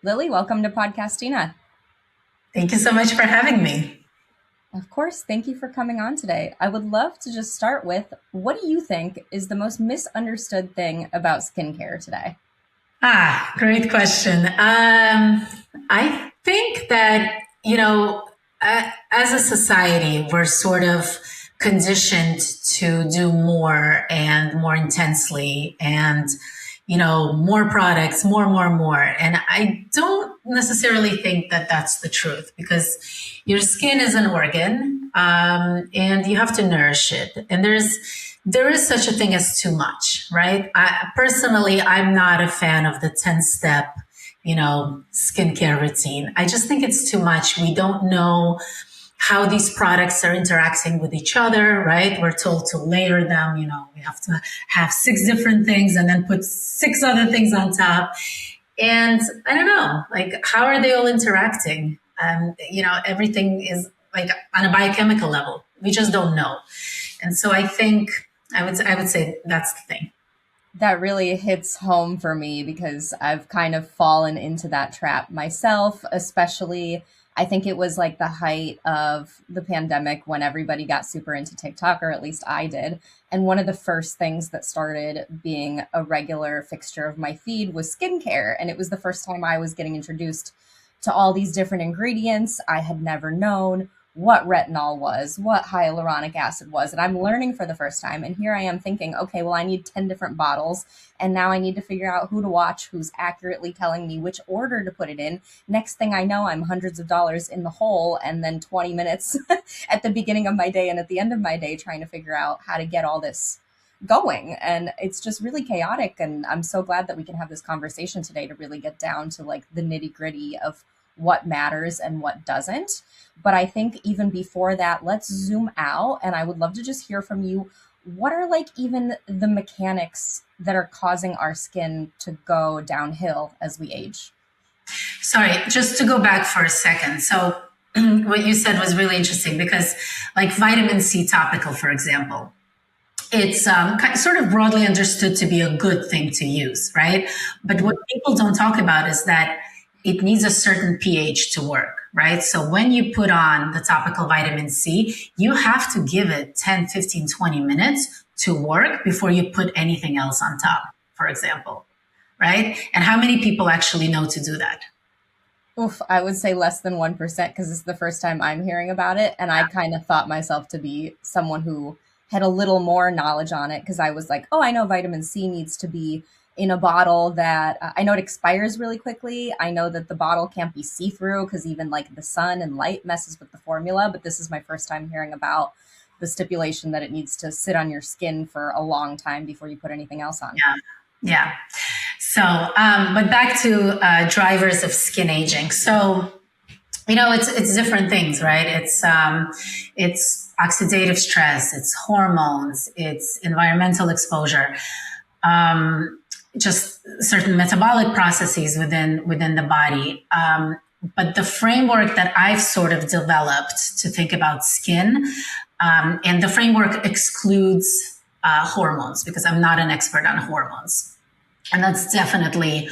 Lily, welcome to Podcastina. Thank you so much for having me. Of course, thank you for coming on today. I would love to just start with, what do you think is the most misunderstood thing about skincare today? Great question. I think that, as a society, we're sort of conditioned to do more and more intensely and, more products, more. And I don't necessarily think that that's the truth because your skin is an organ, and you have to nourish it. And there is such a thing as too much, right? Personally, I'm not a fan of the 10-step, skincare routine. I just think it's too much. We don't know how these products are interacting with each other, right? We're told to layer them, we have to have 6 different things and then put 6 other things on top. And I don't know, like, how are they all interacting? Everything is like on a biochemical level. We just don't know. And so I think I would say that's the thing. That really hits home for me because I've kind of fallen into that trap myself, especially I think it was like the height of the pandemic when everybody got super into TikTok, or at least I did. And one of the first things that started being a regular fixture of my feed was skincare. And it was the first time I was getting introduced to all these different ingredients I had never known what retinol was, what hyaluronic acid was. And I'm learning for the first time. And here I am thinking, okay, well, I need 10 different bottles. And now I need to figure out who to watch, who's accurately telling me which order to put it in. Next thing I know, I'm hundreds of dollars in the hole, and then 20 minutes at the beginning of my day and at the end of my day trying to figure out how to get all this going. And it's just really chaotic. And I'm so glad that we can have this conversation today to really get down to like the nitty gritty of what matters and what doesn't. But I think even before that, let's zoom out. And I would love to just hear from you. What are like even the mechanics that are causing our skin to go downhill as we age? Sorry, just to go back for a second. So what you said was really interesting because, like, vitamin C topical, for example, it's sort of broadly understood to be a good thing to use, right? But what people don't talk about is that it needs a certain pH to work, right? So when you put on the topical vitamin C, you have to give it 10, 15, 20 minutes to work before you put anything else on top, for example, right? And how many people actually know to do that? Oof, I would say less than 1% because it's the first time I'm hearing about it. And I kind of thought myself to be someone who had a little more knowledge on it because I was like, oh, I know vitamin C needs to be in a bottle that I know it expires really quickly. I know that the bottle can't be see-through because even like the sun and light messes with the formula. But this is my first time hearing about the stipulation that it needs to sit on your skin for a long time before you put anything else on. Yeah. Yeah. So, but back to drivers of skin aging. So, it's different things, right? It's oxidative stress, it's hormones, it's environmental exposure, just certain metabolic processes within the body. But the framework that I've sort of developed to think about skin, and the framework excludes hormones because I'm not an expert on hormones. And that's definitely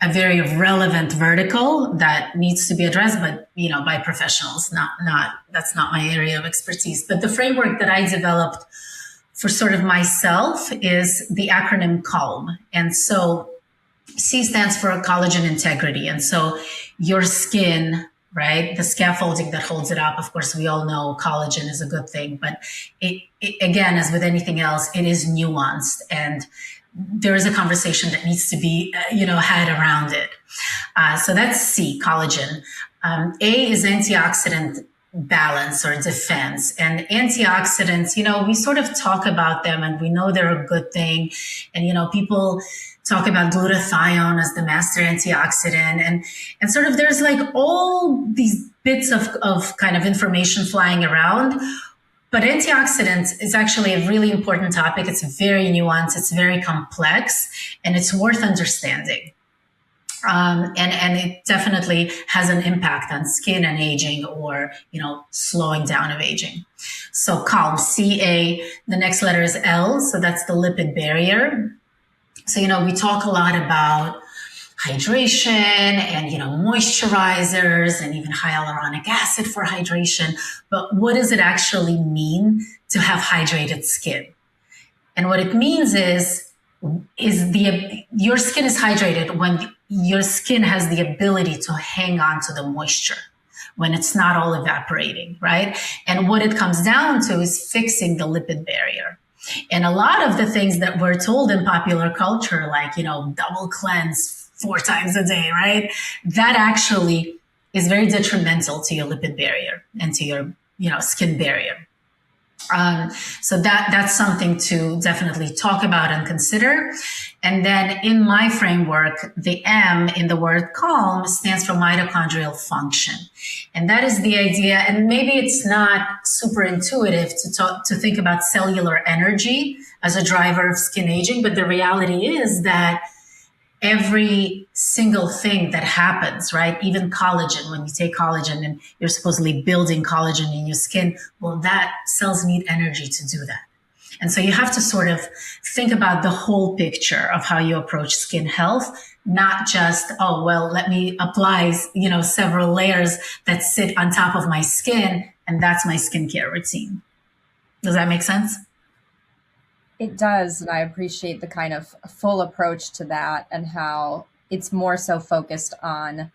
a very relevant vertical that needs to be addressed, but by professionals, not that's not my area of expertise. But the framework that I developed for sort of myself is the acronym CALM. And so C stands for collagen integrity. And so your skin, right, the scaffolding that holds it up, of course, we all know collagen is a good thing, but it again, as with anything else, it is nuanced, and there is a conversation that needs to be, had around it. So that's C, collagen. A is antioxidant balance or defense. And antioxidants, we sort of talk about them and we know they're a good thing. And, people talk about glutathione as the master antioxidant. And sort of there's like all these bits of kind of information flying around. But antioxidants is actually a really important topic. It's very nuanced, it's very complex, and it's worth understanding. And it definitely has an impact on skin and aging, or, slowing down of aging. So CALM, CA, the next letter is L. So that's the lipid barrier. So, we talk a lot about hydration and, moisturizers and even hyaluronic acid for hydration. But what does it actually mean to have hydrated skin? And what it means is your skin is hydrated when your skin has the ability to hang on to the moisture, when it's not all evaporating, right? And what it comes down to is fixing the lipid barrier. And a lot of the things that we're told in popular culture, like, double cleanse 4 times a day, right? That actually is very detrimental to your lipid barrier and to your, skin barrier. So that's something to definitely talk about and consider. And then in my framework, the M in the word calm stands for mitochondrial function. And that is the idea. And maybe it's not super intuitive to think about cellular energy as a driver of skin aging, but the reality is that every single thing that happens, right? Even collagen, when you take collagen and you're supposedly building collagen in your skin, well, that cells need energy to do that. And so you have to sort of think about the whole picture of how you approach skin health, not just, oh, well, let me apply, several layers that sit on top of my skin, and that's my skincare routine. Does that make sense? It does, and I appreciate the kind of full approach to that and how it's more so focused on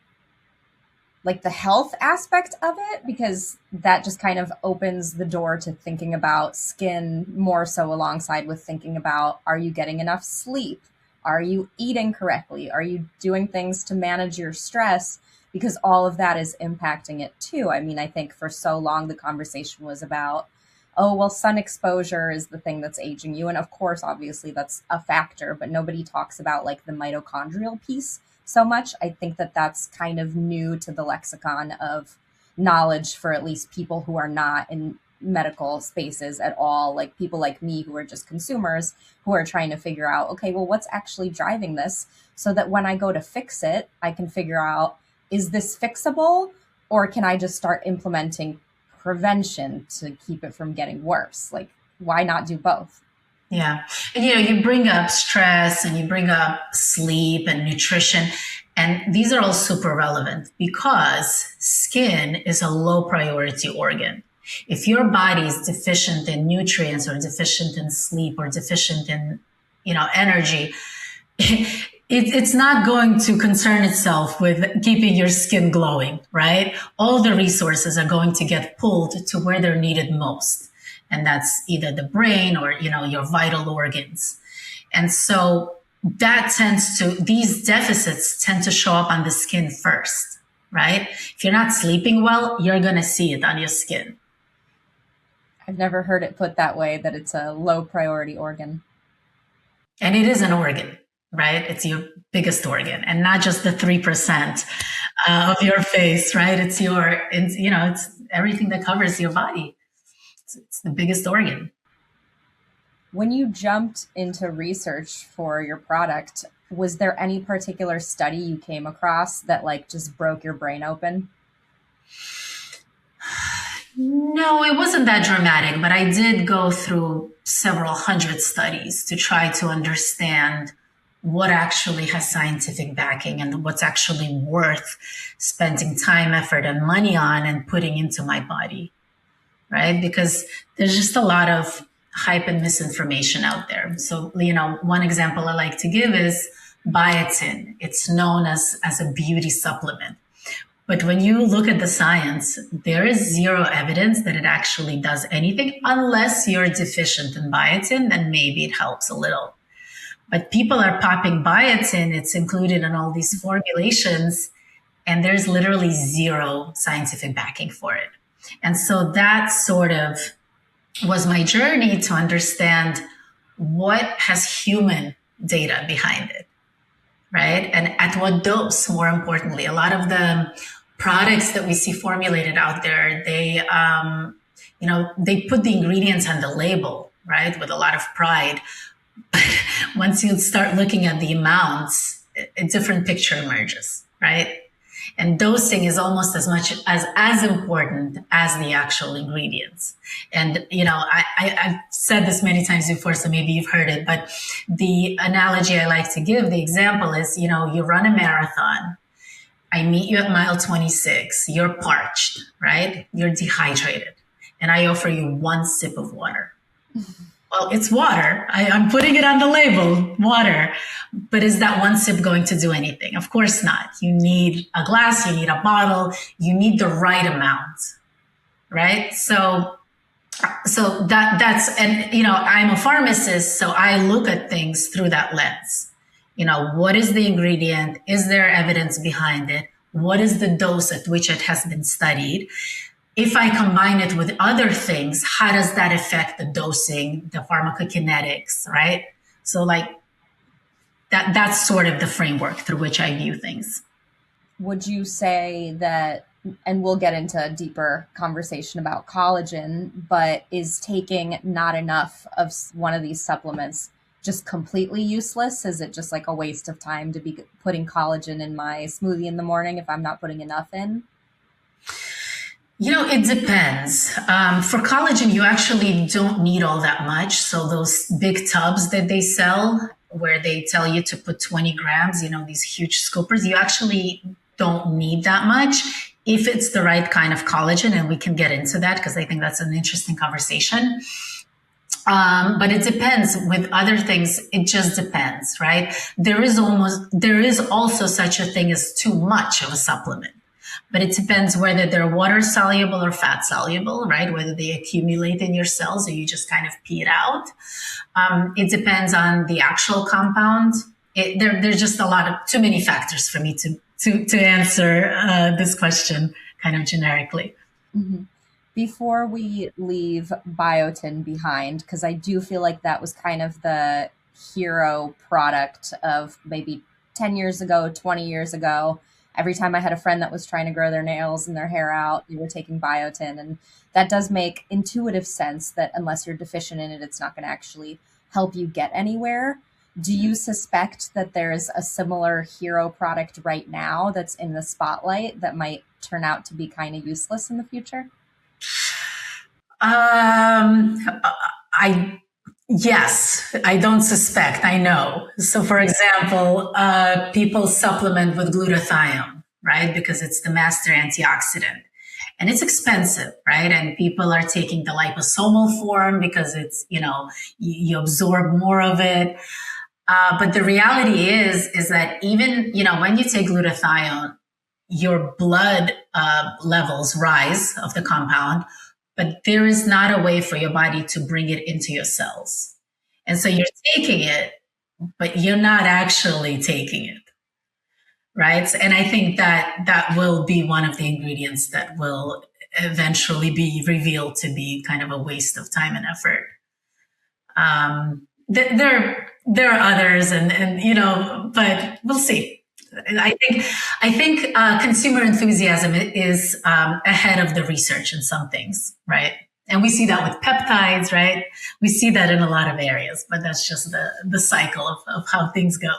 like the health aspect of it, because that just kind of opens the door to thinking about skin more so alongside with thinking about, are you getting enough sleep? Are you eating correctly? Are you doing things to manage your stress? Because all of that is impacting it too. I mean, I think for so long the conversation was about, oh, well, sun exposure is the thing that's aging you. And of course, obviously, that's a factor, but nobody talks about like the mitochondrial piece so much. I think that that's kind of new to the lexicon of knowledge for at least people who are not in medical spaces at all, like people like me who are just consumers who are trying to figure out, okay, well, what's actually driving this so that when I go to fix it, I can figure out, is this fixable or can I just start implementing prevention to keep it from getting worse? Like, why not do both? Yeah. And, you bring up stress and you bring up sleep and nutrition. And these are all super relevant because skin is a low priority organ. If your body is deficient in nutrients or deficient in sleep or deficient in, energy, it's not going to concern itself with keeping your skin glowing, right? All the resources are going to get pulled to where they're needed most. And that's either the brain or, your vital organs. And so these deficits tend to show up on the skin first, right? If you're not sleeping well, you're going to see it on your skin. I've never heard it put that way, that it's a low priority organ. And it is an organ, right? It's your biggest organ and not just the 3% of your face, right? It's everything that covers your body. It's the biggest organ. When you jumped into research for your product, was there any particular study you came across that like just broke your brain open? No, it wasn't that dramatic, but I did go through several hundred studies to try to understand what actually has scientific backing and what's actually worth spending time, effort, and money on and putting into my body, right? Because there's just a lot of hype and misinformation out there. So, one example I like to give is biotin. It's known as a beauty supplement. But when you look at the science, there is zero evidence that it actually does anything unless you're deficient in biotin, then maybe it helps a little. But people are popping biotin, it's included in all these formulations, and there's literally zero scientific backing for it. And so that sort of was my journey to understand what has human data behind it, right? And at what dose, more importantly. A lot of the products that we see formulated out there, they put the ingredients on the label, right, with a lot of pride. But once you start looking at the amounts, a different picture emerges, right? And dosing is almost as much as important as the actual ingredients. And, I've said this many times before, so maybe you've heard it, but the analogy I like to give, the example is, you run a marathon. I meet you at mile 26. You're parched, right? You're dehydrated. And I offer you one sip of water. Well, it's water. I'm putting it on the label, water. But is that one sip going to do anything? Of course not. You need a glass, you need a bottle, you need the right amount, right? So that's, and, I'm a pharmacist, so I look at things through that lens. What is the ingredient? Is there evidence behind it? What is the dose at which it has been studied? If I combine it with other things, how does that affect the dosing, the pharmacokinetics, right? So that's sort of the framework through which I view things. Would you say that, and we'll get into a deeper conversation about collagen, but is taking not enough of one of these supplements just completely useless? Is it just like a waste of time to be putting collagen in my smoothie in the morning if I'm not putting enough in? It depends. For collagen, you actually don't need all that much. So those big tubs that they sell, where they tell you to put 20 grams, these huge scoopers, you actually don't need that much if it's the right kind of collagen. And we can get into that because I think that's an interesting conversation. But it depends. With other things, it just depends, right? There is also such a thing as too much of a supplement. But it depends whether they're water soluble or fat soluble, right? Whether they accumulate in your cells or you just kind of pee it out. It depends on the actual compound. There's just too many factors for me to answer this question kind of generically. Mm-hmm. Before we leave biotin behind, because I do feel like that was kind of the hero product of maybe 10 years ago, 20 years ago. Every time I had a friend that was trying to grow their nails and their hair out, they were taking biotin. And that does make intuitive sense that unless you're deficient in it, it's not going to actually help you get anywhere. Do you suspect that there's a similar hero product right now that's in the spotlight that might turn out to be kind of useless in the future? Yes, I don't suspect. I know. So, for example, people supplement with glutathione, right? Because it's the master antioxidant. And it's expensive, right? And people are taking the liposomal form because it's, you absorb more of it. But the reality is that even, when you take glutathione, your blood levels rise of the compound, but there is not a way for your body to bring it into your cells. And so you're taking it, but you're not actually taking it, right? And I think that will be one of the ingredients that will eventually be revealed to be kind of a waste of time and effort. There are others, and but we'll see. I think consumer enthusiasm is ahead of the research in some things, right? And we see that with peptides, right? We see that in a lot of areas, but that's just the cycle of how things go.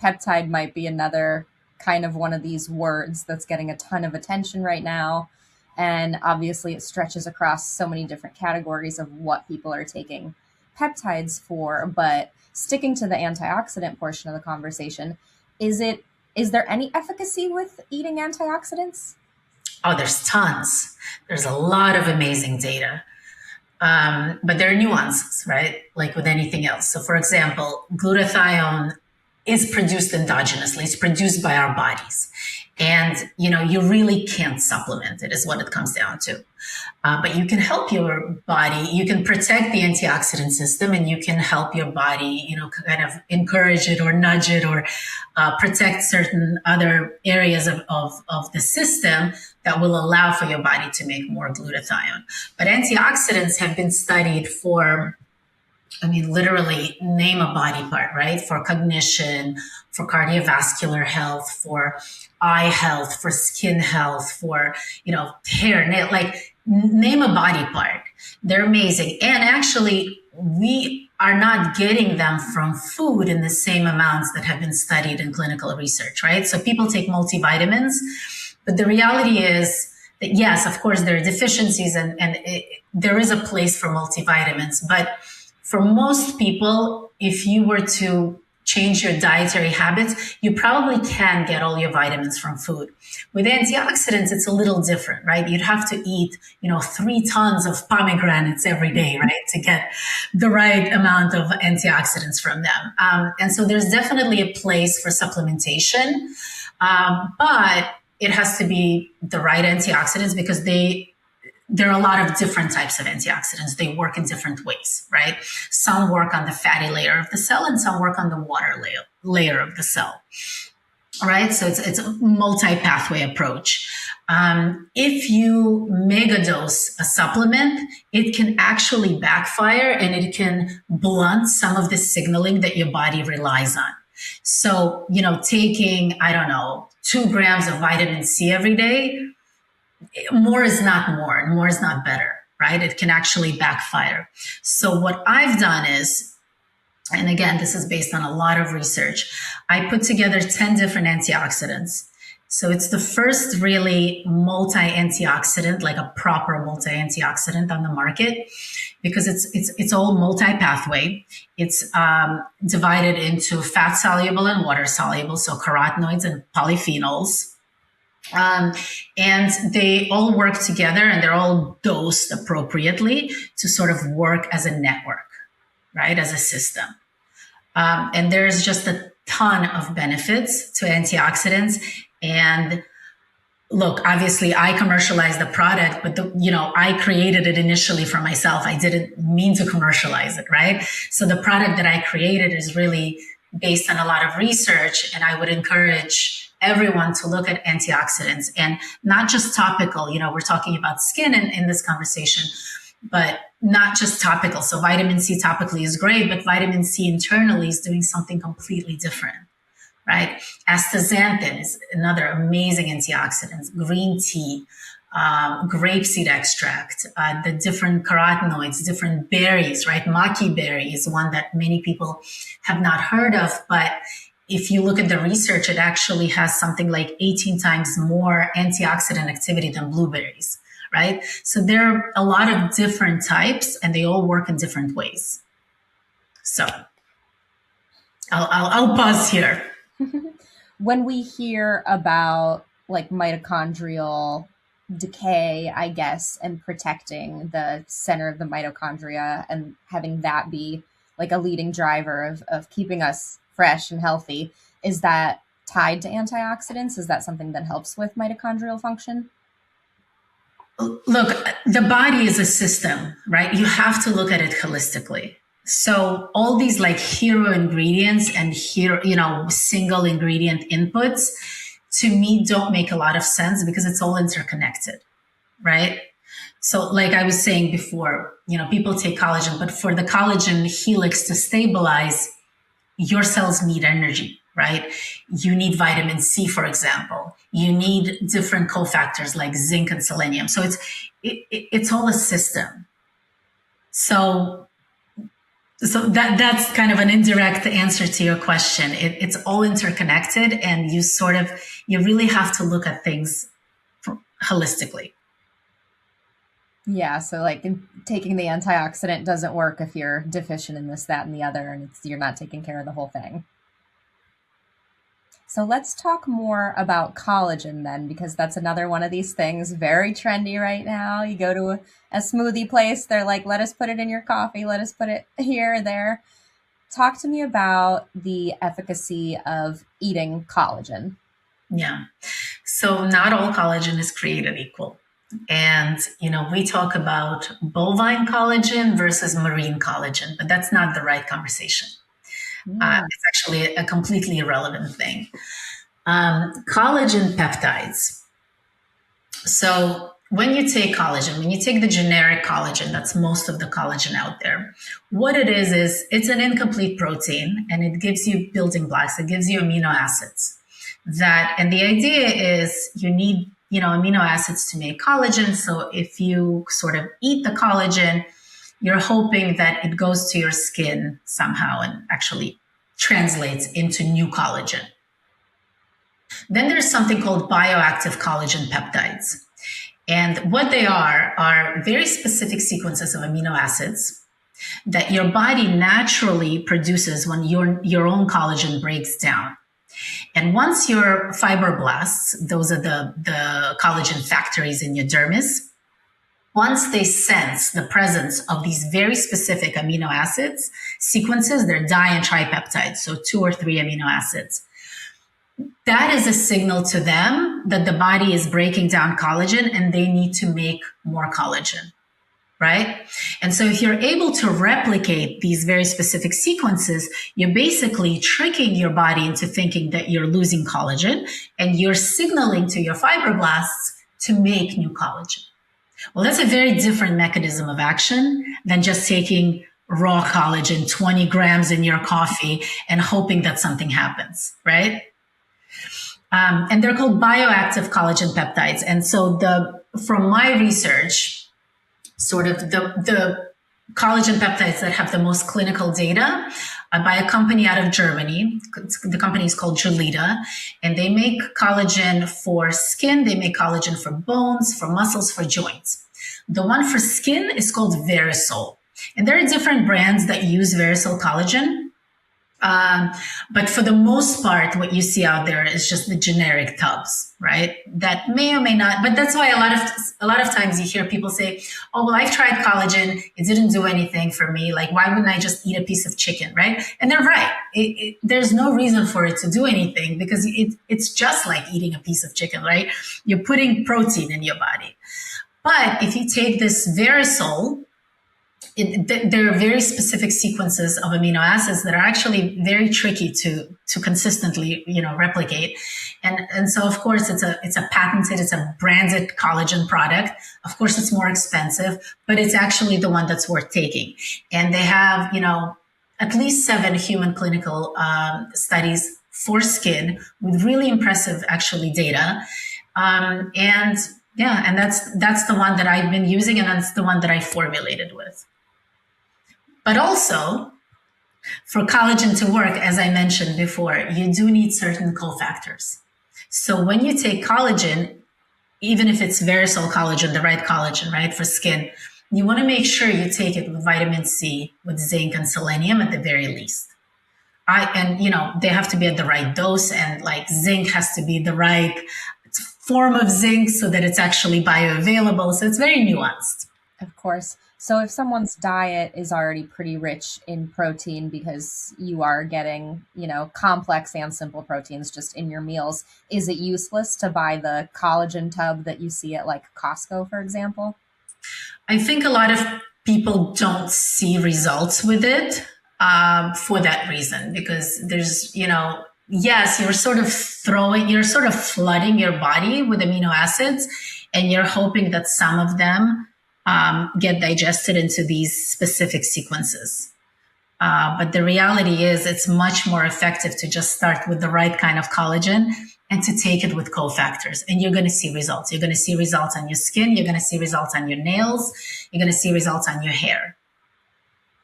Peptide might be another kind of one of these words that's getting a ton of attention right now. And obviously it stretches across so many different categories of what people are taking peptides for. But sticking to the antioxidant portion of the conversation, is there any efficacy with eating antioxidants? Oh, there's tons. There's a lot of amazing data. But there are nuances, right? Like with anything else. So for example, glutathione is produced endogenously. It's produced by our bodies. And, you really can't supplement it is what it comes down to. But you can help your body. You can protect the antioxidant system and you can help your body, kind of encourage it or nudge it or protect certain other areas of the system that will allow for your body to make more glutathione. But antioxidants have been studied for, literally name a body part, right? For cognition, for cardiovascular health, for eye health, for skin health, for, hair, nail, name a body part. They're amazing. And actually we are not getting them from food in the same amounts that have been studied in clinical research, right? So people take multivitamins, but the reality is that yes, of course, there are deficiencies and there is a place for multivitamins, but for most people, if you were to change your dietary habits, you probably can get all your vitamins from food. With antioxidants, it's a little different, right? You'd have to eat, 3 tons of pomegranates every day, right, to get the right amount of antioxidants from them. And so there's definitely a place for supplementation, but it has to be the right antioxidants because there are a lot of different types of antioxidants. They work in different ways, right? Some work on the fatty layer of the cell and some work on the water layer of the cell. All right. So it's a multi-pathway approach. If you megadose a supplement, it can actually backfire and it can blunt some of the signaling that your body relies on. So, taking, 2 grams of vitamin C every day, more is not more and more is not better, right? It can actually backfire. So what I've done is, and again, this is based on a lot of research, I put together 10 different antioxidants. So it's the first really multi-antioxidant, like a proper multi-antioxidant on the market, because it's all multi-pathway. It's divided into fat soluble and water soluble, so carotenoids and polyphenols. And they all work together and they're all dosed appropriately to sort of work as a network, right? As a system. And there's just a ton of benefits to antioxidants. And look, obviously I commercialized the product, but I created it initially for myself. I didn't mean to commercialize it, right? So the product that I created is really based on a lot of research, and I would encourage everyone to look at antioxidants and not just topical. We're talking about skin in this conversation, but not just topical. So vitamin C topically is great, but vitamin C internally is doing something completely different, right? Astaxanthin is another amazing antioxidant. Green tea, grapeseed extract, the different carotenoids, different berries, right? Maki berry is one that many people have not heard of, but if you look at the research, it actually has something like 18 times more antioxidant activity than blueberries, right? So there are a lot of different types and they all work in different ways. So I'll pause here. When we hear about like mitochondrial decay, I guess, and protecting the center of the mitochondria and having that be like a leading driver of keeping us fresh and healthy, is that tied to antioxidants? Is that something that helps with mitochondrial function? Look, the body is a system, right? You have to look at it holistically. So all these like hero ingredients and single ingredient inputs to me don't make a lot of sense because it's all interconnected, right? So like I was saying before, people take collagen, but for the collagen helix to stabilize, your cells need energy, right? You need vitamin C, for example. You need different cofactors like zinc and selenium. So it's all a system. So that's kind of an indirect answer to your question. It's all interconnected, and you really have to look at things holistically. Yeah, so like taking the antioxidant doesn't work if you're deficient in this, that, and the other, and you're not taking care of the whole thing. So let's talk more about collagen then, because that's another one of these things, very trendy right now. You go to a smoothie place, they're like, let us put it in your coffee, let us put it here or there. Talk to me about the efficacy of eating collagen. Yeah. So not all collagen is created equal. And, we talk about bovine collagen versus marine collagen, but that's not the right conversation. It's actually a completely irrelevant thing. Collagen peptides. So when you take collagen, when you take the generic collagen, that's most of the collagen out there, what it is it's an incomplete protein and it gives you building blocks. It gives you amino acids and the idea is you need amino acids to make collagen. So if you sort of eat the collagen, you're hoping that it goes to your skin somehow and actually translates into new collagen. Then there's something called bioactive collagen peptides. And what they are very specific sequences of amino acids that your body naturally produces when your own collagen breaks down. And once your fibroblasts, those are the collagen factories in your dermis, once they sense the presence of these very specific amino acids sequences, they're di and tripeptides, so 2 or 3 amino acids. That is a signal to them that the body is breaking down collagen and they need to make more collagen, right? And so if you're able to replicate these very specific sequences, you're basically tricking your body into thinking that you're losing collagen and you're signaling to your fibroblasts to make new collagen. Well, that's a very different mechanism of action than just taking raw collagen, 20 grams in your coffee and hoping that something happens, right? And they're called bioactive collagen peptides. And so from my research, sort of the collagen peptides that have the most clinical data by a company out of Germany. The company is called Gelita, and they make collagen for skin. They make collagen for bones, for muscles, for joints. The one for skin is called Verisol. And there are different brands that use Verisol collagen. But for the most part, what you see out there is just the generic tubs, right? That may or may not, but that's why a lot of times you hear people say, oh, well, I've tried collagen. It didn't do anything for me. Like, why wouldn't I just eat a piece of chicken, right? And they're right. There's no reason for it to do anything because it's just like eating a piece of chicken, right? You're putting protein in your body. But if you take this Verisol, there are very specific sequences of amino acids that are actually very tricky to consistently, replicate. And so, of course, it's a patented, it's a branded collagen product. Of course, it's more expensive, but it's actually the one that's worth taking. And they have, at least 7 human clinical studies for skin with really impressive, actually, data. And that's the one that I've been using, and that's the one that I formulated with. But also, for collagen to work, as I mentioned before, you do need certain cofactors. So when you take collagen, even if it's Verisol collagen, the right collagen, right, for skin, you want to make sure you take it with vitamin C, with zinc and selenium at the very least. They have to be at the right dose, and like zinc has to be the right form of zinc so that it's actually bioavailable. So it's very nuanced. Of course. So if someone's diet is already pretty rich in protein because you are getting, complex and simple proteins just in your meals, is it useless to buy the collagen tub that you see at like Costco, for example? I think a lot of people don't see results with it for that reason, because there's, yes, you're sort of flooding your body with amino acids, and you're hoping that some of them get digested into these specific sequences. But the reality is it's much more effective to just start with the right kind of collagen and to take it with cofactors. And you're going to see results. You're going to see results on your skin. You're going to see results on your nails. You're going to see results on your hair.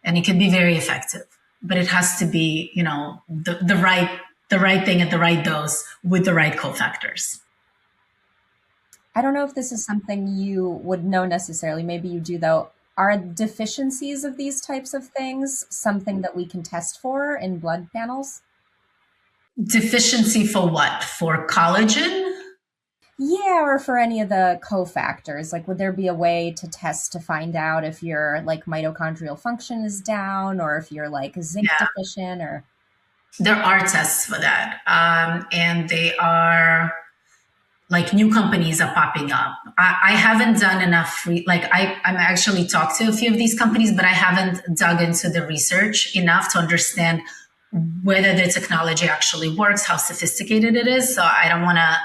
And it can be very effective. But it has to be, the right thing at the right dose with the right cofactors. I don't know if this is something you would know necessarily. Maybe you do, though. Are deficiencies of these types of things something that we can test for in blood panels? Deficiency for what? For collagen? Yeah, or for any of the cofactors. Like, would there be a way to test to find out if your like mitochondrial function is down, or if you're like zinc deficient? Or there are tests for that, and they are. Like, new companies are popping up. I haven't done enough. I'm actually talked to a few of these companies, but I haven't dug into the research enough to understand whether the technology actually works, how sophisticated it is. So I don't want to,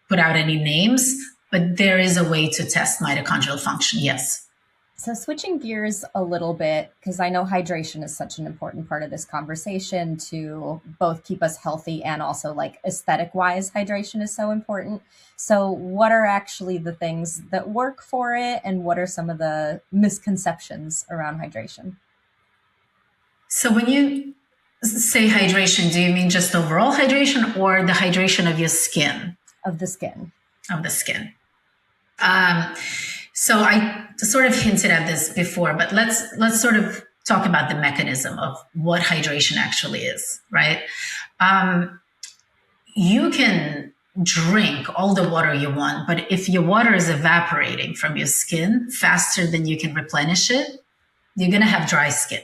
put out any names, but there is a way to test mitochondrial function. Yes. So, switching gears a little bit, because I know hydration is such an important part of this conversation to both keep us healthy and also like aesthetic wise, hydration is so important. So, what are actually the things that work for it, and what are some of the misconceptions around hydration? So when you say hydration, do you mean just overall hydration or the hydration of your skin, Of the skin. of the skin? Um, so I sort of hinted at this before, but let's sort of talk about the mechanism of what hydration actually is, right? Um, you can drink all the water you want, but if your water is evaporating from your skin faster than you can replenish it, you're going to have dry skin,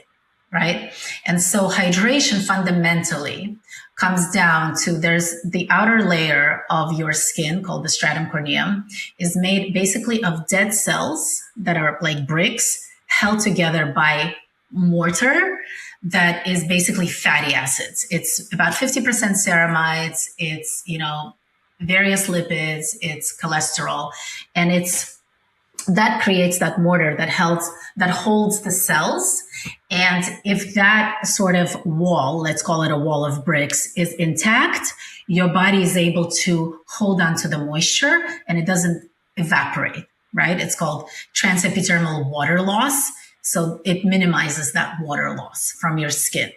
right? And so hydration fundamentally comes down to there's the outer layer of your skin called the stratum corneum is made basically of dead cells that are like bricks held together by mortar that is basically fatty acids. It's about 50% ceramides. It's, various lipids, it's cholesterol, and it's that creates that mortar that holds the cells. And if that sort of wall, let's call it a wall of bricks, is intact, your body is able to hold on to the moisture and it doesn't evaporate, right? It's called transepidermal water loss. So it minimizes that water loss from your skin.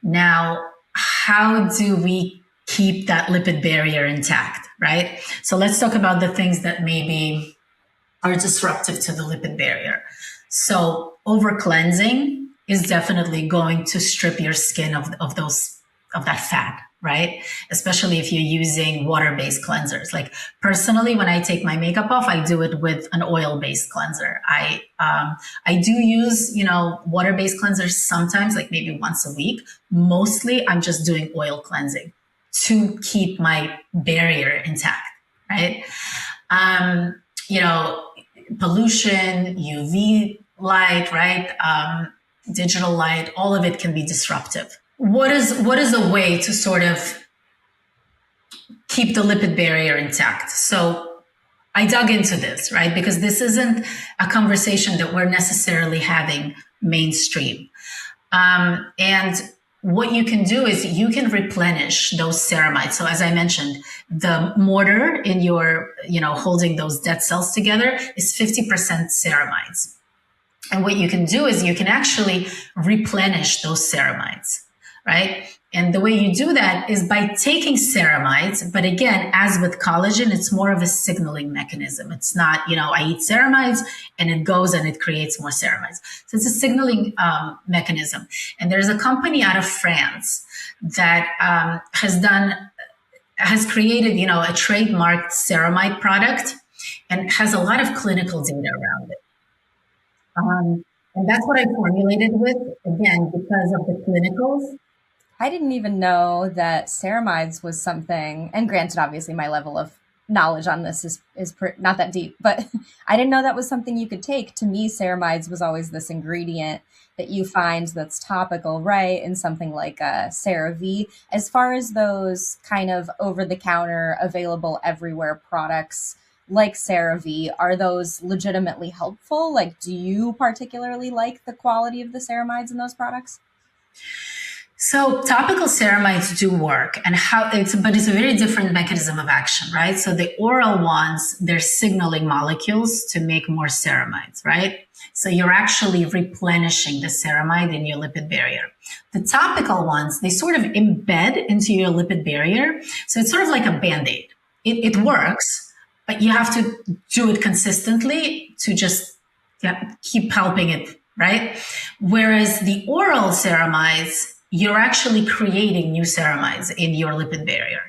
Now, how do we keep that lipid barrier intact, right? So let's talk about the things that maybe are disruptive to the lipid barrier. So over cleansing is definitely going to strip your skin of that fat, right? Especially if you're using water-based cleansers. Like personally, when I take my makeup off, I do it with an oil-based cleanser. I do use, water-based cleansers sometimes, like maybe once a week. Mostly I'm just doing oil cleansing to keep my barrier intact, right? You know, pollution, UV light, right? Digital light, all of it can be disruptive. What is a way to sort of keep the lipid barrier intact? So I dug into this, right? Because this isn't a conversation that we're necessarily having mainstream. And what you can do is you can replenish those ceramides. So as I mentioned, the mortar in your, holding those dead cells together is 50% ceramides. And what you can do is you can actually replenish those ceramides, right? And the way you do that is by taking ceramides. But again, as with collagen, it's more of a signaling mechanism. It's not, I eat ceramides and it goes and it creates more ceramides. So it's a signaling mechanism. And there's a company out of France that has created, a trademarked ceramide product and has a lot of clinical data around it. And that's what I formulated with, again, because of the clinicals. I didn't even know that ceramides was something, and granted, obviously, my level of knowledge on this is not that deep, but I didn't know that was something you could take. To me, ceramides was always this ingredient that you find that's topical, right, in something like CeraVe. As far as those kind of over-the-counter, available everywhere products like CeraVe, are those legitimately helpful? Like, do you particularly like the quality of the ceramides in those products? So topical ceramides do work, and but it's a very different mechanism of action, right? So the oral ones, they're signaling molecules to make more ceramides, right? So you're actually replenishing the ceramide in your lipid barrier. The topical ones, they sort of embed into your lipid barrier. So it's sort of like a Band-Aid. It works, but you have to do it consistently to just keep helping it, right? Whereas the oral ceramides, you're actually creating new ceramides in your lipid barrier.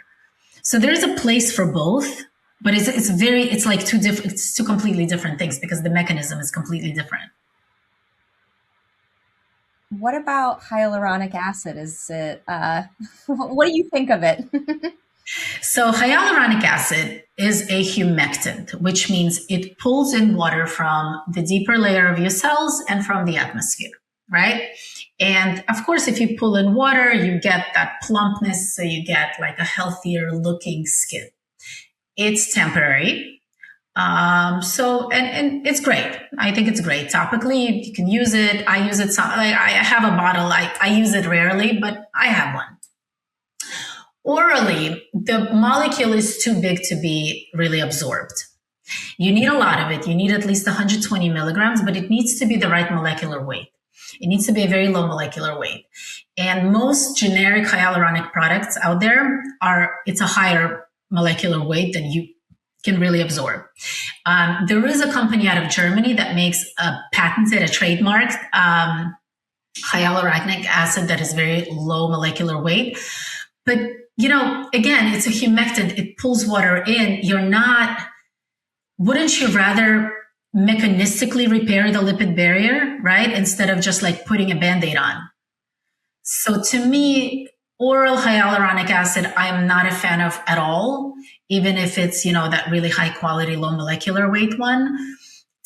So there's a place for both, but it's like it's two completely different things because the mechanism is completely different. What about hyaluronic acid? Is it, what do you think of it? So hyaluronic acid is a humectant, which means it pulls in water from the deeper layer of your cells and from the atmosphere, right? And of course, if you pull in water, you get that plumpness, so you get like a healthier looking skin. It's temporary. And it's great. I think it's great. Topically, you can use it. I use it. Like I have a bottle. I use it rarely, but I have one. Orally, the molecule is too big to be really absorbed. You need a lot of it. You need at least 120 milligrams, but it needs to be the right molecular weight. It needs to be a very low molecular weight. And most generic hyaluronic products out there it's a higher molecular weight than you can really absorb. There is a company out of Germany that makes a patented, a trademarked hyaluronic acid that is very low molecular weight. But, again, it's a humectant. It pulls water in. Wouldn't you rather mechanistically repair the lipid barrier, right? Instead of just like putting a Band-Aid on. So to me, oral hyaluronic acid, I'm not a fan of at all, even if it's, that really high quality, low molecular weight one.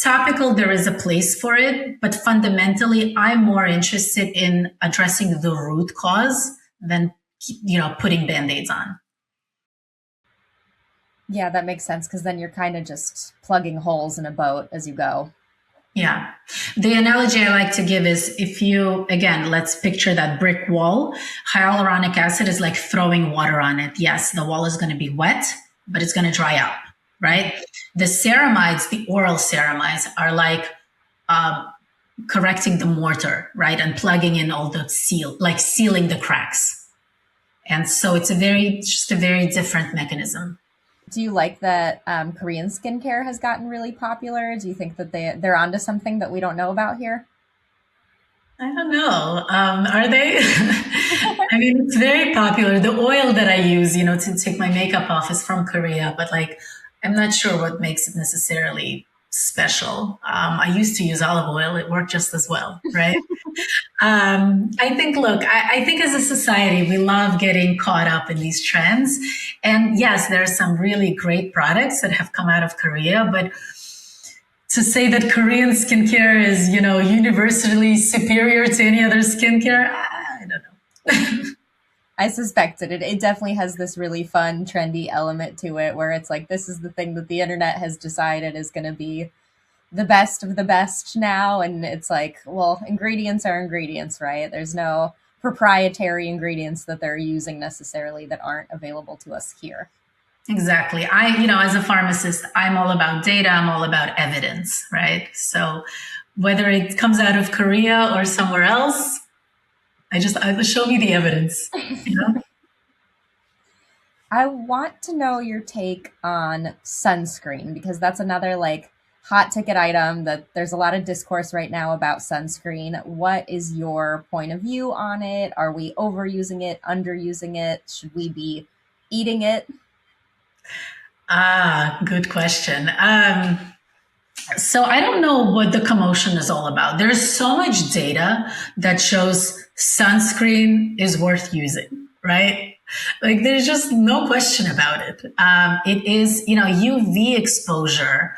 Topical, there is a place for it, but fundamentally, I'm more interested in addressing the root cause than, putting Band-Aids on. Yeah, that makes sense, because then you're kind of just plugging holes in a boat as you go. Yeah. The analogy I like to give is let's picture that brick wall. Hyaluronic acid is like throwing water on it. Yes, the wall is going to be wet, but it's going to dry out, right? The ceramides, the oral ceramides, are like correcting the mortar, right? And plugging in all the sealing the cracks. And so it's a very different mechanism. Do you like that Korean skincare has gotten really popular? Do you think that they're onto something that we don't know about here? I don't know. Are they? I mean, it's very popular. The oil that I use, to take my makeup off is from Korea, but I'm not sure what makes it necessarily special. I used to use olive oil. It worked just as well, right? I think as a society, we love getting caught up in these trends. And yes, there are some really great products that have come out of Korea, but to say that Korean skincare is, universally superior to any other skincare, I don't know. I suspected it. It definitely has this really fun, trendy element to it where it's like, this is the thing that the internet has decided is going to be the best of the best now. And it's like, well, ingredients are ingredients, right? There's no proprietary ingredients that they're using necessarily that aren't available to us here. Exactly. As a pharmacist, I'm all about data. I'm all about evidence, right? So whether it comes out of Korea or somewhere else, I show me the evidence. I want to know your take on sunscreen, because that's another hot ticket item that there's a lot of discourse right now about sunscreen. What is your point of view on it? Are we overusing it, underusing it? Should we be eating it? Good question. So I don't know what the commotion is all about. There's so much data that shows sunscreen is worth using, right? There's just no question about it. It is, UV exposure,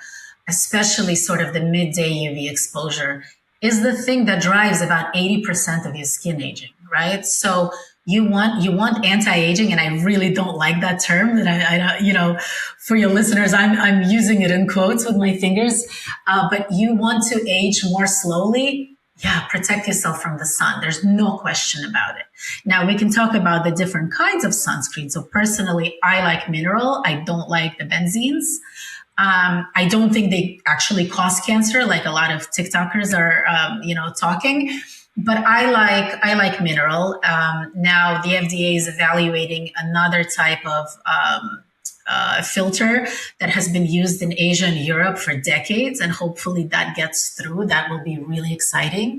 especially sort of the midday UV exposure, is the thing that drives about 80% of your skin aging, right? So you want anti-aging, and I really don't like that term. That I for your listeners, I'm using it in quotes with my fingers. But you want to age more slowly. Yeah, protect yourself from the sun. There's no question about it. Now we can talk about the different kinds of sunscreen. So personally, I like mineral. I don't like the benzenes. I don't think they actually cause cancer, like a lot of TikTokers are, talking. But I like mineral. Now the FDA is evaluating another type of filter that has been used in Asia and Europe for decades, and hopefully that gets through. That will be really exciting.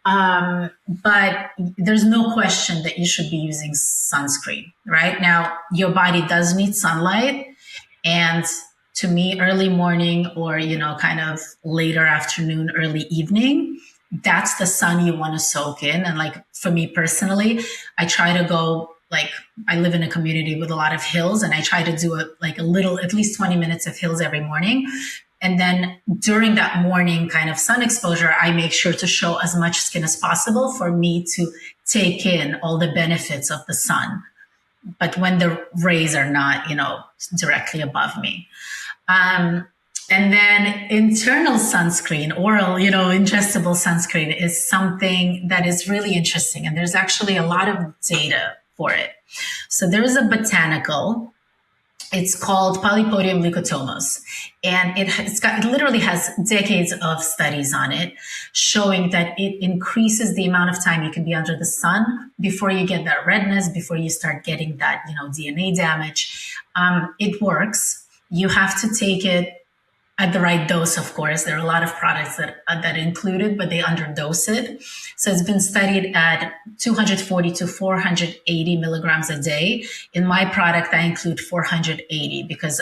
But there's no question that you should be using sunscreen. Right now, your body does need sunlight, and to me, early morning or kind of later afternoon, early evening, that's the sun you want to soak in. And for me personally, I try to go, I live in a community with a lot of hills, and I try to do at least 20 minutes of hills every morning. And then during that morning kind of sun exposure, I make sure to show as much skin as possible for me to take in all the benefits of the sun. But when the rays are not, directly above me. And then internal sunscreen, oral, ingestible sunscreen is something that is really interesting. And there's actually a lot of data for it. So there is a botanical. It's called Polypodium leucotomos, and it literally has decades of studies on it, showing that it increases the amount of time you can be under the sun before you get that redness, before you start getting that DNA damage. It works. You have to take it at the right dose, of course. There are a lot of products that include it, but they underdose it. So it's been studied at 240 to 480 milligrams a day. In my product, I include 480 because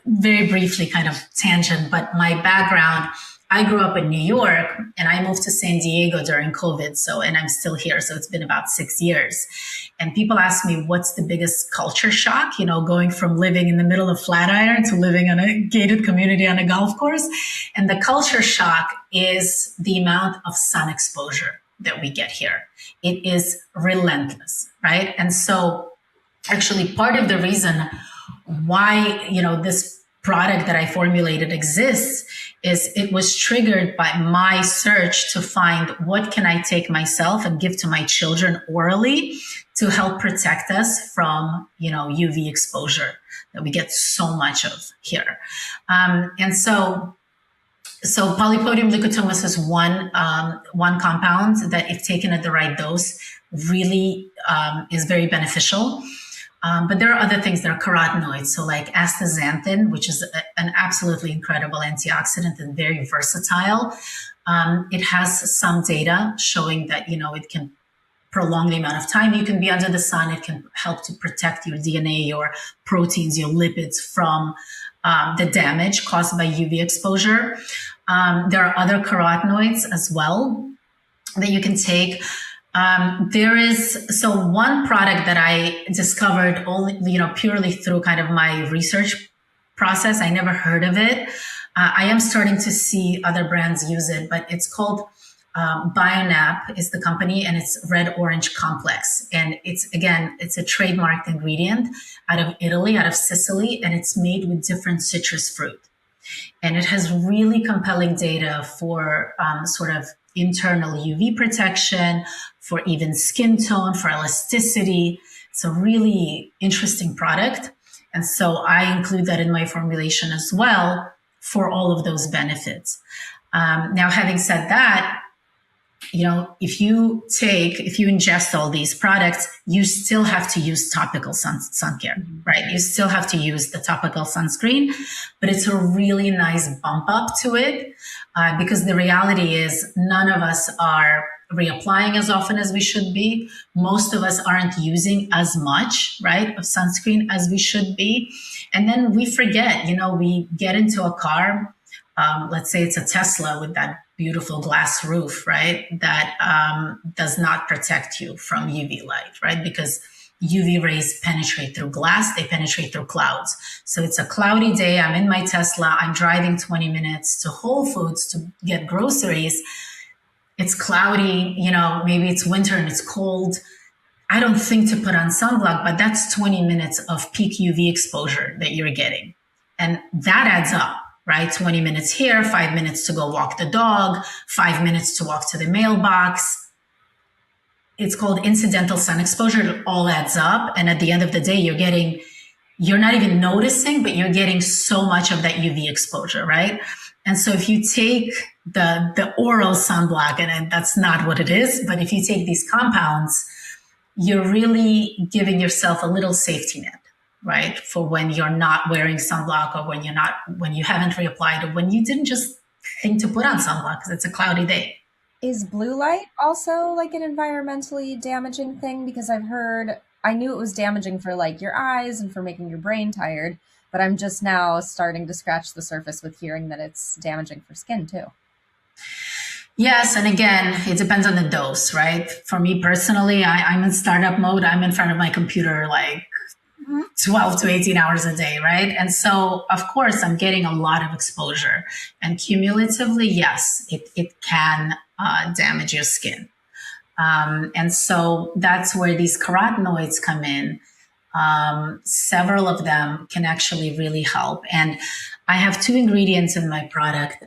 very briefly kind of tangent, but my background, I grew up in New York and I moved to San Diego during COVID. And I'm still here. So it's been about 6 years. And people ask me, what's the biggest culture shock? Going from living in the middle of Flatiron to living in a gated community on a golf course. And the culture shock is the amount of sun exposure that we get here. It is relentless, right? And so actually part of the reason why, this product that I formulated exists is it was triggered by my search to find what can I take myself and give to my children orally to help protect us from, UV exposure that we get so much of here. And so Polypodium leucotomos is one compound that, if taken at the right dose, really is very beneficial. But there are other things that are carotenoids. So like astaxanthin, which is an absolutely incredible antioxidant and very versatile. It has some data showing that, it can prolong the amount of time you can be under the sun. It can help to protect your DNA, your proteins, your lipids from the damage caused by UV exposure. There are other carotenoids as well that you can take. There is one product that I discovered only, purely through kind of my research process. I never heard of it. I am starting to see other brands use it, but it's called Bionap is the company, and it's red orange complex. And it's a trademarked ingredient out of Italy, out of Sicily, and it's made with different citrus fruit. And it has really compelling data for sort of internal UV protection, for even skin tone, for elasticity. It's a really interesting product. And so I include that in my formulation as well for all of those benefits. Now, having said that, if you ingest all these products, you still have to use topical sun care, right? You still have to use the topical sunscreen, but it's a really nice bump up to it because the reality is none of us are reapplying as often as we should be. Most of us aren't using as much, right, of sunscreen as we should be. And then we forget, we get into a car, let's say it's a Tesla with that beautiful glass roof, right? That does not protect you from UV light, right? Because UV rays penetrate through glass, they penetrate through clouds. So it's a cloudy day, I'm in my Tesla, I'm driving 20 minutes to Whole Foods to get groceries. It's cloudy, maybe it's winter and it's cold. I don't think to put on sunblock, but that's 20 minutes of peak UV exposure that you're getting. And that adds up. Right? 20 minutes here, 5 minutes to go walk the dog, 5 minutes to walk to the mailbox. It's called incidental sun exposure. It all adds up. And at the end of the day, you're not even noticing, but you're getting so much of that UV exposure, right? And so if you take the oral sunblock, and that's not what it is, but if you take these compounds, you're really giving yourself a little safety net, right? For when you're not wearing sunblock, or when you haven't reapplied, or when you didn't just think to put on sunblock because it's a cloudy day. Is blue light also like an environmentally damaging thing? Because I knew it was damaging for like your eyes and for making your brain tired, but I'm just now starting to scratch the surface with hearing that it's damaging for skin too. Yes. And again, it depends on the dose, right? For me personally, I'm in startup mode. I'm in front of my computer like 12 to 18 hours a day, right? And so, of course, I'm getting a lot of exposure. And cumulatively, yes, it can damage your skin. And so that's where these carotenoids come in. Several of them can actually really help. And I have two ingredients in my product.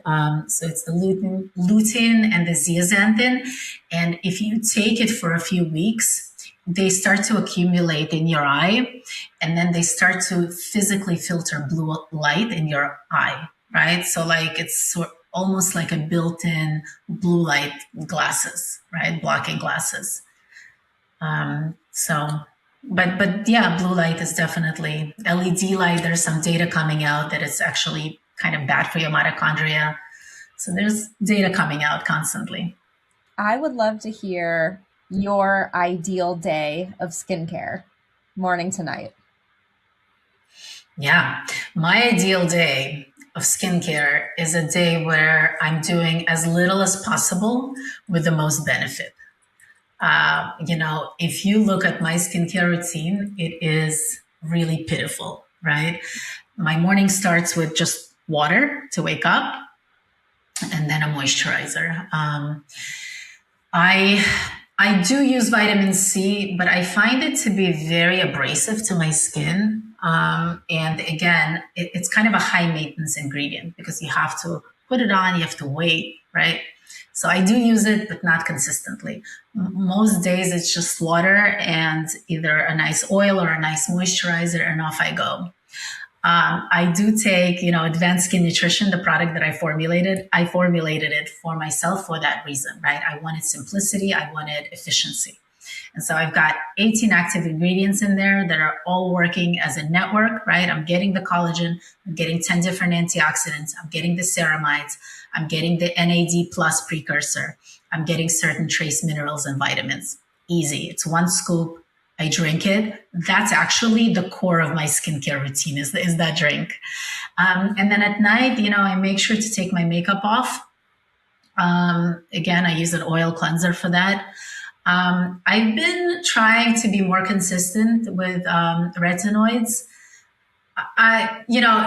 So it's the lutein and the zeaxanthin. And if you take it for a few weeks, they start to accumulate in your eye, and then they start to physically filter blue light in your eye, right? So like it's almost like a built-in blue light glasses, right? Blocking glasses. So, but yeah, blue light is definitely LED light. There's some data coming out that it's actually kind of bad for your mitochondria. So there's data coming out constantly. I would love to hear your ideal day of skincare, morning to night. Yeah, my ideal day of skincare is a day where I'm doing as little as possible with the most benefit. If you look at my skincare routine, it is really pitiful, right? My morning starts with just water to wake up and then a moisturizer. I I do use vitamin C, but I find it to be very abrasive to my skin. And again, it's kind of a high maintenance ingredient because you have to put it on, you have to wait, right? So I do use it, but not consistently. Most days it's just water and either a nice oil or a nice moisturizer, and off I go. I do take, Advanced Skin Nutrition, the product that I formulated. I formulated it for myself for that reason, right? I wanted simplicity. I wanted efficiency. And so I've got 18 active ingredients in there that are all working as a network, right? I'm getting the collagen. I'm getting 10 different antioxidants. I'm getting the ceramides. I'm getting the NAD plus precursor. I'm getting certain trace minerals and vitamins. Easy. It's one scoop. I drink it. That's actually the core of my skincare routine is that drink. And then at night, I make sure to take my makeup off. Again, I use an oil cleanser for that. I've been trying to be more consistent with retinoids.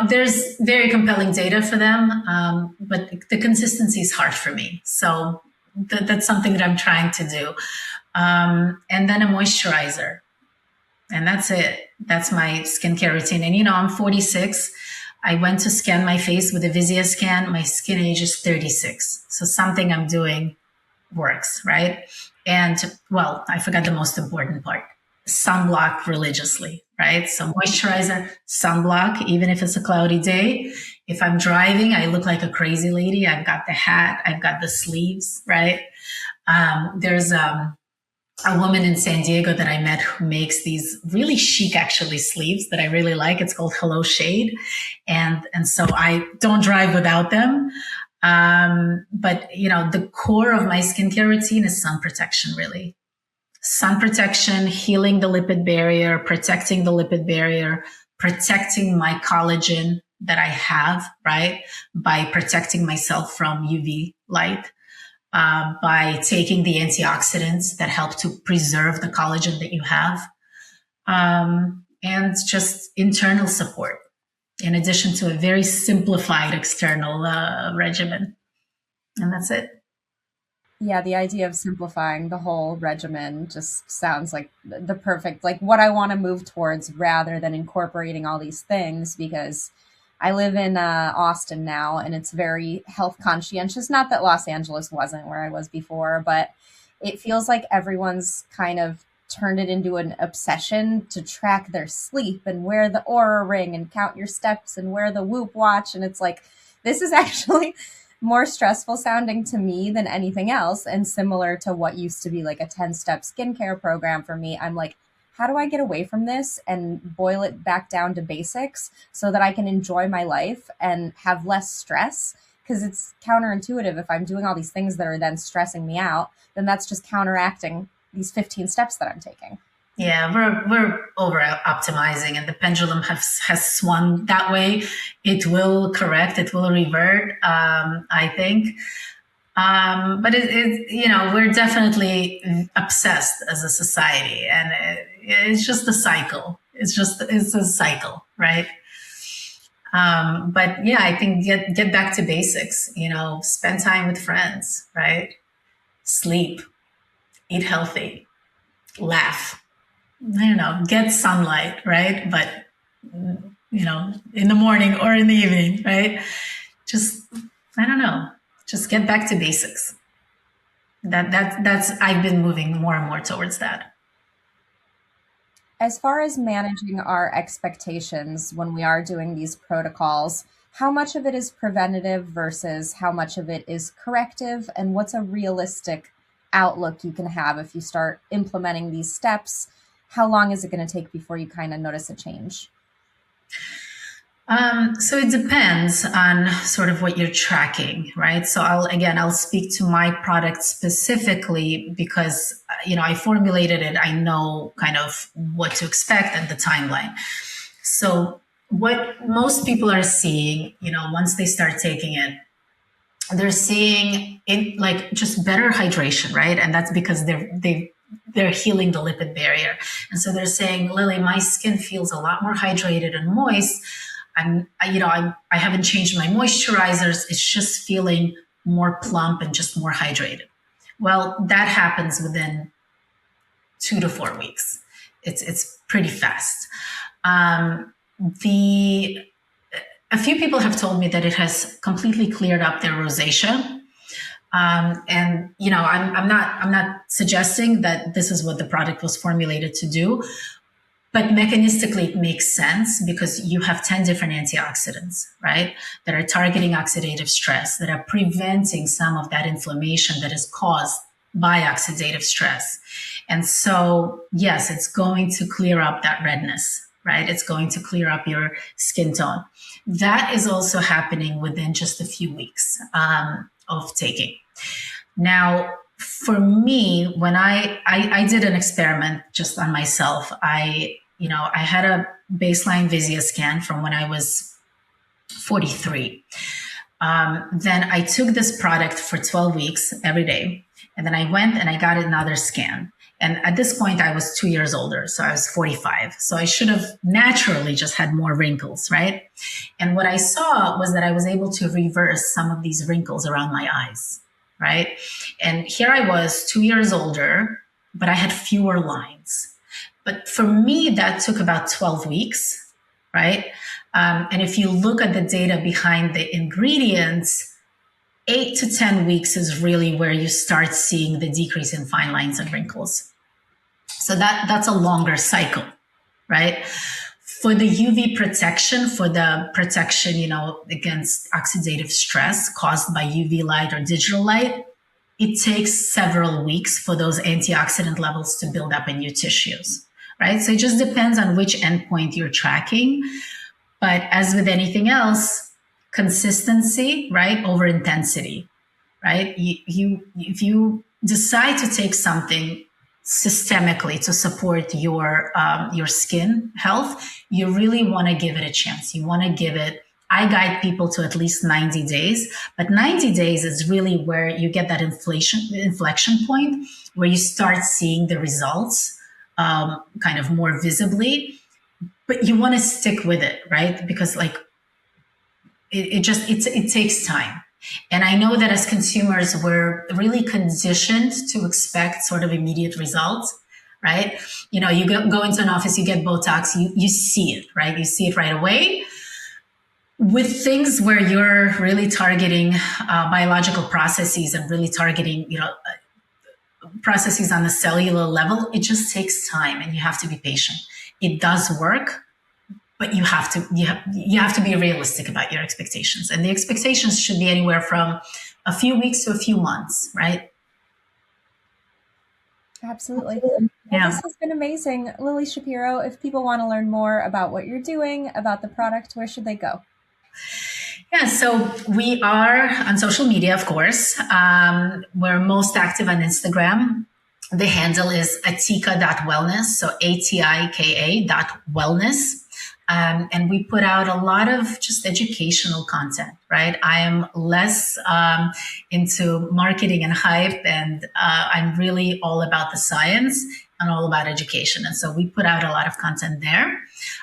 There's very compelling data for them, but the consistency is hard for me. So that's something that I'm trying to do. And then a moisturizer. And that's it. That's my skincare routine. And, I'm 46. I went to scan my face with a VisiaScan. My skin age is 36. So something I'm doing works, right? And, well, I forgot the most important part. Sunblock religiously, right? So moisturizer, sunblock, even if it's a cloudy day. If I'm driving, I look like a crazy lady. I've got the hat. I've got the sleeves, right? There's a woman in San Diego that I met who makes these really chic, actually, sleeves that I really like. It's called Hello Shade. And so I don't drive without them. But the core of my skincare routine is sun protection, really. Sun protection, healing the lipid barrier, protecting the lipid barrier, protecting my collagen that I have, right? By protecting myself from UV light. By taking the antioxidants that help to preserve the collagen that you have, and just internal support, in addition to a very simplified external regimen. And that's it. Yeah, the idea of simplifying the whole regimen just sounds like the perfect, like what I want to move towards rather than incorporating all these things because I live in Austin now and it's very health conscientious. Not that Los Angeles wasn't where I was before, but it feels like everyone's kind of turned it into an obsession to track their sleep and wear the Aura ring and count your steps and wear the Whoop watch. And it's like, this is actually more stressful sounding to me than anything else. And similar to what used to be like a 10-step skincare program for me, I'm like, how do I get away from this and boil it back down to basics so that I can enjoy my life and have less stress? Because it's counterintuitive. If I'm doing all these things that are then stressing me out, then that's just counteracting these 15 steps that I'm taking. Yeah, we're over optimizing, and the pendulum has swung that way. It will correct. It will revert. I think. But we're definitely obsessed as a society, and it's just a cycle. It's a cycle, right? But yeah, I think get back to basics. Spend time with friends, right? Sleep, eat healthy, laugh, I don't know, get sunlight, right? But, in the morning or in the evening, right? Just, I don't know, just get back to basics. That's I've been moving more and more towards that. As far as managing our expectations when we are doing these protocols, how much of it is preventative versus how much of it is corrective? And what's a realistic outlook you can have if you start implementing these steps? How long is it going to take before you kind of notice a change? So it depends on sort of what you're tracking, right? So I'll speak to my product specifically because, I formulated it. I know kind of what to expect and the timeline. So what most people are seeing, once they start taking it, they're seeing it like just better hydration, right? And that's because they're healing the lipid barrier. And so they're saying, Lily, my skin feels a lot more hydrated and moist. I haven't changed my moisturizers. It's just feeling more plump and just more hydrated. Well, that happens within 2 to 4 weeks. It's pretty fast. The A few people have told me that it has completely cleared up their rosacea. And I'm not suggesting that this is what the product was formulated to do, but mechanistically, it makes sense because you have 10 different antioxidants, right? That are targeting oxidative stress, that are preventing some of that inflammation that is caused by oxidative stress. And so, yes, it's going to clear up that redness, right? It's going to clear up your skin tone. That is also happening within just a few weeks of taking. Now, for me, when I did an experiment just on myself, I had a baseline Visia scan from when I was 43. Then I took this product for 12 weeks every day. And then I went and I got another scan. And at this point, I was 2 years older. So I was 45. So I should have naturally just had more wrinkles, right? And what I saw was that I was able to reverse some of these wrinkles around my eyes, right? And here I was 2 years older, but I had fewer lines. But for me, that took about 12 weeks, right? And if you look at the data behind the ingredients, 8 to 10 weeks is really where you start seeing the decrease in fine lines and wrinkles. So that's a longer cycle, right? For the UV protection, for the protection, against oxidative stress caused by UV light or digital light, it takes several weeks for those antioxidant levels to build up in your tissues, right? So it just depends on which endpoint you're tracking. But as with anything else, consistency, right, over intensity, right? If you decide to take something systemically to support your skin health, you really want to give it a chance. You want to give it. I guide people to at least 90 days, but 90 days is really where you get that inflection point where you start seeing the results kind of more visibly. But you want to stick with it, right? Because it takes time. And I know that as consumers, we're really conditioned to expect sort of immediate results, right? You go into an office, you get Botox, you see it, right? You see it right away. With things where you're really targeting biological processes and really targeting, processes on the cellular level, it just takes time and you have to be patient. It does work, but you have to be realistic about your expectations. And the expectations should be anywhere from a few weeks to a few months, right? Absolutely. Well, Yeah. this has been amazing. Lily Shapiro, if people want to learn more about what you're doing, about the product, where should they go? Yeah, so we are on social media, of course. We're most active on Instagram. The handle is atika.wellness, so ATIKA.wellness. And we put out a lot of just educational content, right? I am less into marketing and hype, and I'm really all about the science and all about education. And so we put out a lot of content there.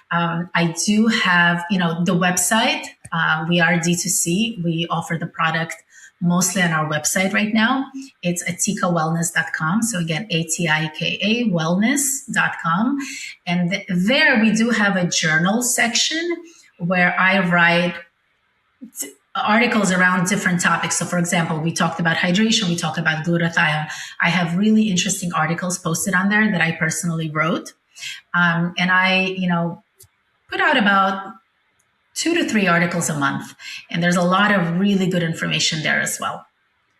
I do have, the website. We are D2C. We offer the product mostly on our website right now. It's atikawellness.com. So again, ATIKA wellness.com. And there we do have a journal section where I write articles around different topics. So for example, we talked about hydration, we talked about glutathione. I have really interesting articles posted on there that I personally wrote. And I, put out about 2 to 3 articles a month. And there's a lot of really good information there as well.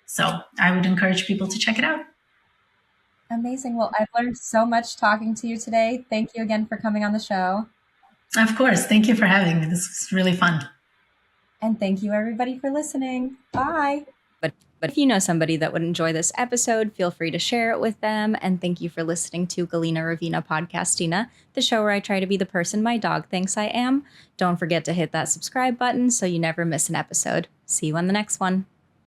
So I would encourage people to check it out. Amazing. Well, I've learned so much talking to you today. Thank you again for coming on the show. Of course. Thank you for having me. This was really fun. And thank you, everybody, for listening. Bye. But if you know somebody that would enjoy this episode, feel free to share it with them. And thank you for listening to Galina Ravina Podcastina, the show where I try to be the person my dog thinks I am. Don't forget to hit that subscribe button so you never miss an episode. See you on the next one.